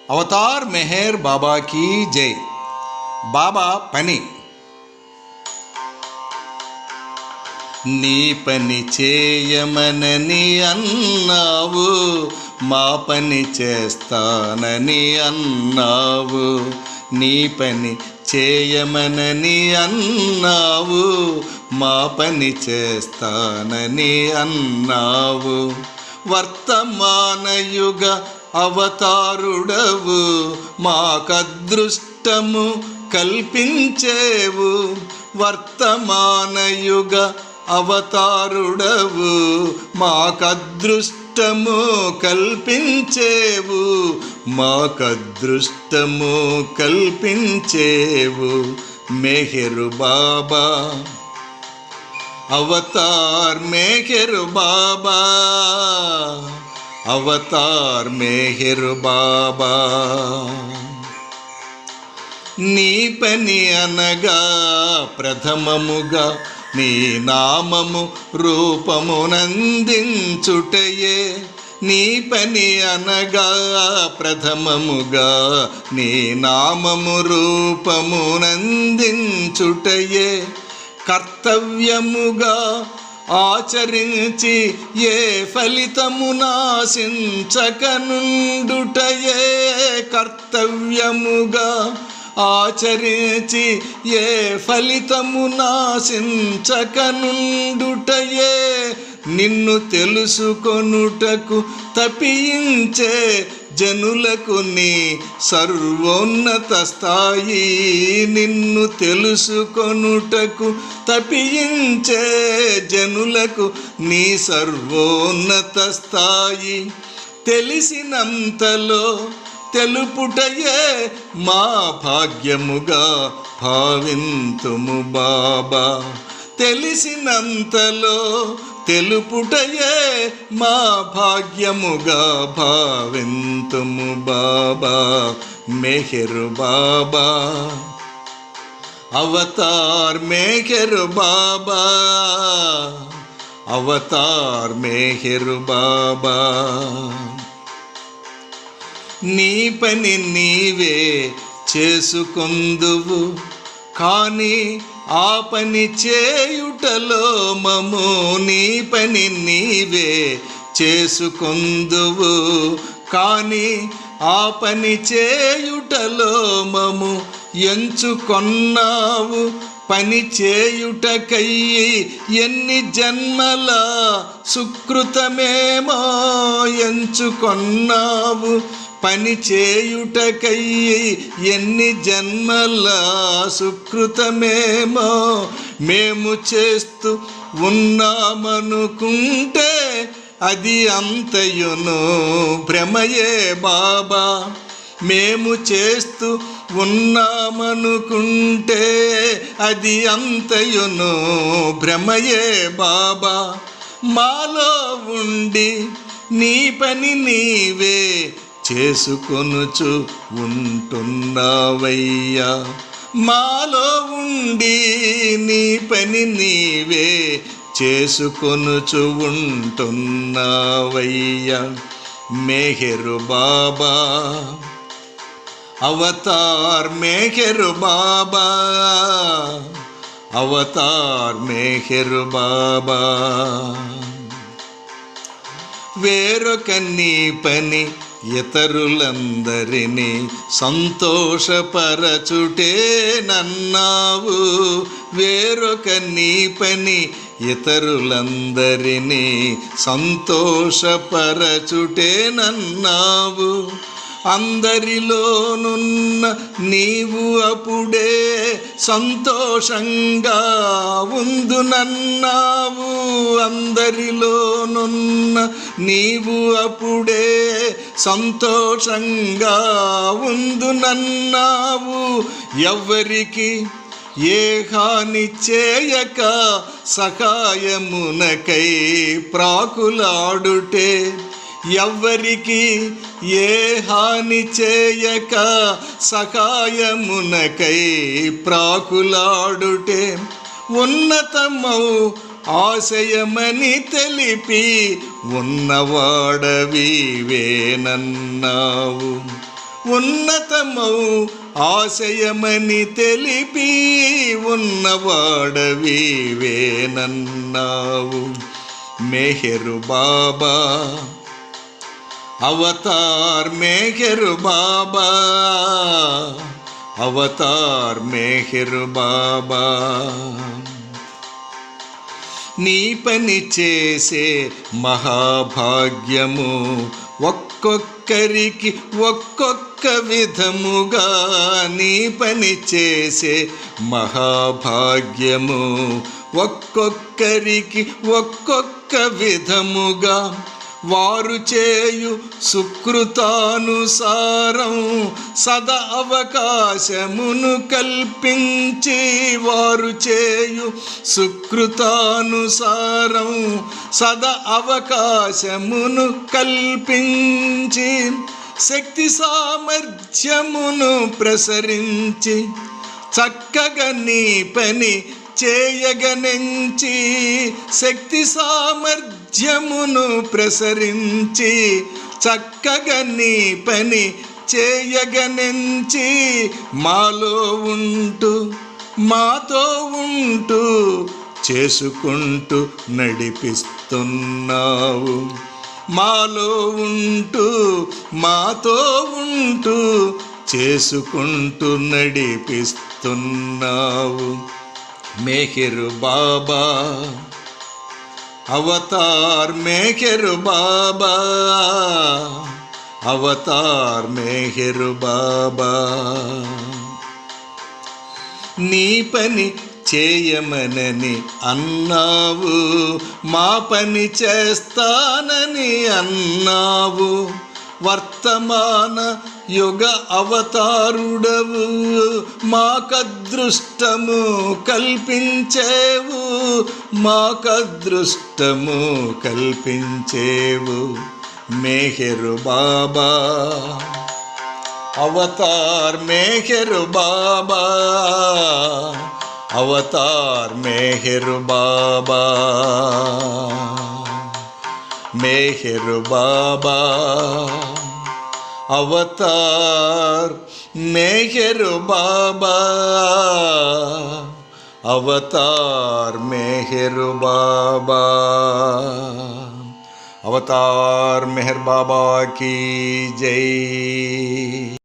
Avatar Meher బాబాకి జై. బాబా పని. నీ పని చేయమనని అన్నావు, మా పని చేస్తానని అన్నావు. నీ పని చేయమనని అన్నావు, మా పని చేస్తానని అన్నావు. వర్తమానయుగ అవతారుడవు, మాకదృష్టము కల్పించేవు. వర్తమానయుగ అవతారుడవు, మాకదృష్టము కల్పించేవు. మాకదృష్టము కల్పించేవు. మెహరు బాబా అవతార్ మెహరు బాబా, అవతార్ మెహరు బాబా. నీ పని అనగా ప్రథమముగా నీ నామము రూపమునందించుటయే. నీ పని అనగా ప్రథమముగా నీ నామము రూపమునందించుటయే. కర్తవ్యముగా ఆచరించి ఏ ఫలితమునాశించకనుండుటయే. కర్తవ్యముగా ఆచరించి ఏ ఫలితమునాశించకనుండుటయే. నిన్ను తెలుసుకొనుటకు తపించే జనులకు నీ సర్వోన్నత స్థాయి. నిన్ను తెలుసుకొనుటకు తపించే జనులకు నీ సర్వోన్నత స్థాయి. తెలిసినంతలో తెలుపుటయే మా భాగ్యముగా భావింతుము బాబా. తెలిసినంతలో తెలుపుటయే మా భాగ్యముగా భావింతుము బాబా. మెహరు బాబా అవతార్ మెహరు బాబా, అవతార్ మెహరు బాబా. నీ పని నీవే చేసుకొందువు, కానీ ఆ పని చేయుటలో మము. నీ పని నీవే చేసుకొందువు, కానీ ఆ పని చేయుటలో మము ఎంచుకొన్నావు. పని చేయుటకై ఎన్ని జన్మల సుకృతమేమో ఎంచుకొన్నావు. పని చేయుటకై ఎన్ని జన్మల సుకృతమేమో మేము చేస్తూ ఉన్నామనుకుంటే అది అంతయును భ్రమయే బాబా. మేము చేస్తూ ఉన్నామనుకుంటే అది అంతయును భ్రమయే బాబా. మాలో ఉండి నీ పని నీవే చేసుకొనుచు ఉంటున్నావయ్యా. మాలో ఉండి నీ పని నీవే చేసుకొనుచు ఉంటున్నావయ్యా. మెహరు బాబా అవతార్ మెహరు బాబా, అవతార్ మెహరు బాబా. వేరొక నీ పని ఇతరులందరినీ సంతోషపరచుటేనన్నావు. వేరొక నీ పని ఇతరులందరినీ సంతోషపరచుటేనన్నావు. అందరిలోనున్న నీవు అప్పుడే సంతోషంగా ఉందునన్నావు. అందరిలోనున్న నీవు అప్పుడే సంతోషంగా ఉందునన్నావు. ఎవ్వరికి ఏ హాని చేయక సహాయమునకై ప్రాకులాడుటే. ఎవ్వరికి ఏ హాని చేయక సహాయమునకై ప్రాకులాడుటే. ఉన్నతమౌ ఆశయమని తెలిపి ఉన్నవాడవివేనన్నావు. ఉన్నతమౌ ఆశయమని తెలిపి ఉన్నవాడవీవేనన్నావు. మెహరు బాబా అవతార్ మెహరు బాబా, అవతార్ మెహరు బాబా. నీ పని చేసే మహాభాగ్యము ఒక్కొక్కరికి ఒక్కొక్క విధముగా. నీ పని చేసే మహాభాగ్యము ఒక్కొక్కరికి ఒక్కొక్క విధముగా. వారు చేయు సుకృతానుసారం సదా అవకాశమును కల్పించి, వారు చేయు సుకృతానుసారం సదా అవకాశమును కల్పించి, శక్తి సామర్థ్యమును ప్రసరించి చక్కగా నీ పని చేయగనెంచి, శక్తి సామర్థ్యమును ప్రసరించి చక్కగా నీ పని చేయగనెంచి, మాలో ఉంటూ మాతో ఉంటూ చేసుకుంటూ నడిపిస్తున్నావు. మాలో ఉంటూ మాతో ఉంటూ చేసుకుంటూ నడిపిస్తున్నావు. మెహరు బాబా అవతార్ మెహరు బాబా, అవతార్ మెహరు బాబా. నీ పని చేయమనని అన్నావు, మా పని చేస్తానని అన్నావు. వర్తమాన యుగ అవతారుడవు, మాకదృష్టము కల్పించేవు, మాకదృష్టము కల్పించేవు. మెహరు బాబా అవతార్ మెహరు బాబా, అవతార్ మెహరు బాబా. మెహరు బాబా అవతార్ మెహరు బాబా, అవతార్ మెహరు బాబా. అవతార్ మెహర్ బాబా की जय।